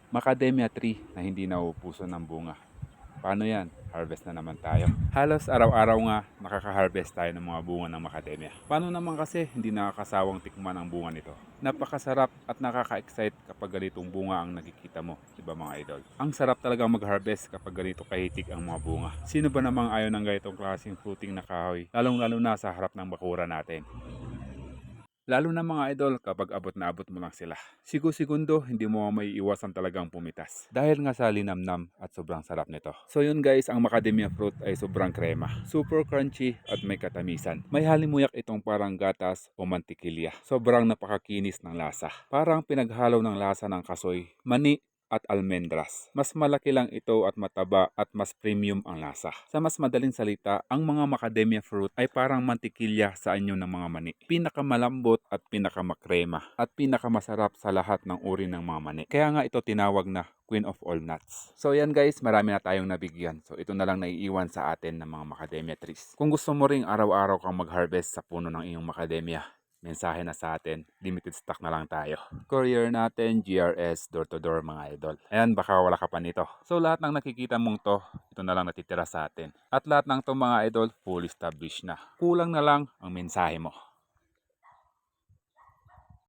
Macadamia tree na hindi nauubusan ng bunga. Paano yan? Harvest na naman tayo. Halos araw-araw nga nakaka-harvest tayo ng mga bunga ng macadamia. Paano naman kasi hindi nakakasawang tikman ang bunga nito? Napakasarap at nakaka-excite kapag ganitong bunga ang nakikita mo, di ba mga idol? Ang sarap talagang mag-harvest kapag ganito kahitik ang mga bunga. Sino ba namang ayaw ng ganitong klaseng fruiting na kahoy? Lalong-lalo na sa harap ng bakura natin. Lalo na mga idol kapag abot na abot mo lang sila. Sigo-segundo, hindi mo may iwasan talagang pumitas. Dahil nga sa linamnam at sobrang sarap nito. So yun guys, ang macadamia fruit ay sobrang krema. Super crunchy at may katamisan. May halimuyak itong parang gatas o mantikilya. Sobrang napakakinis ng lasa. Parang pinaghalo ng lasa ng kasoy, mani, at almendras. Mas malaki lang ito at mataba at mas premium ang lasa. Sa mas madaling salita, ang mga macadamia fruit ay parang mantikilya sa anyo ng mga mani. Pinakamalambot at pinakamakrema at pinakamasarap sa lahat ng uri ng mga mani. Kaya nga ito tinawag na Queen of all nuts. So yan guys, marami na tayong nabigyan. So ito na lang naiiwan sa atin ng mga macadamia trees. Kung gusto mo ring araw-araw kang mag-harvest sa puno ng iyong macadamia, mensahe na sa atin, limited stock na lang tayo. Courier natin, GRS, door to door mga idol. Ayan, baka wala ka pa nito. So lahat ng nakikita mong to, ito na lang natitira sa atin. At lahat ng to mga idol, fully established na. Kulang na lang ang mensahe mo.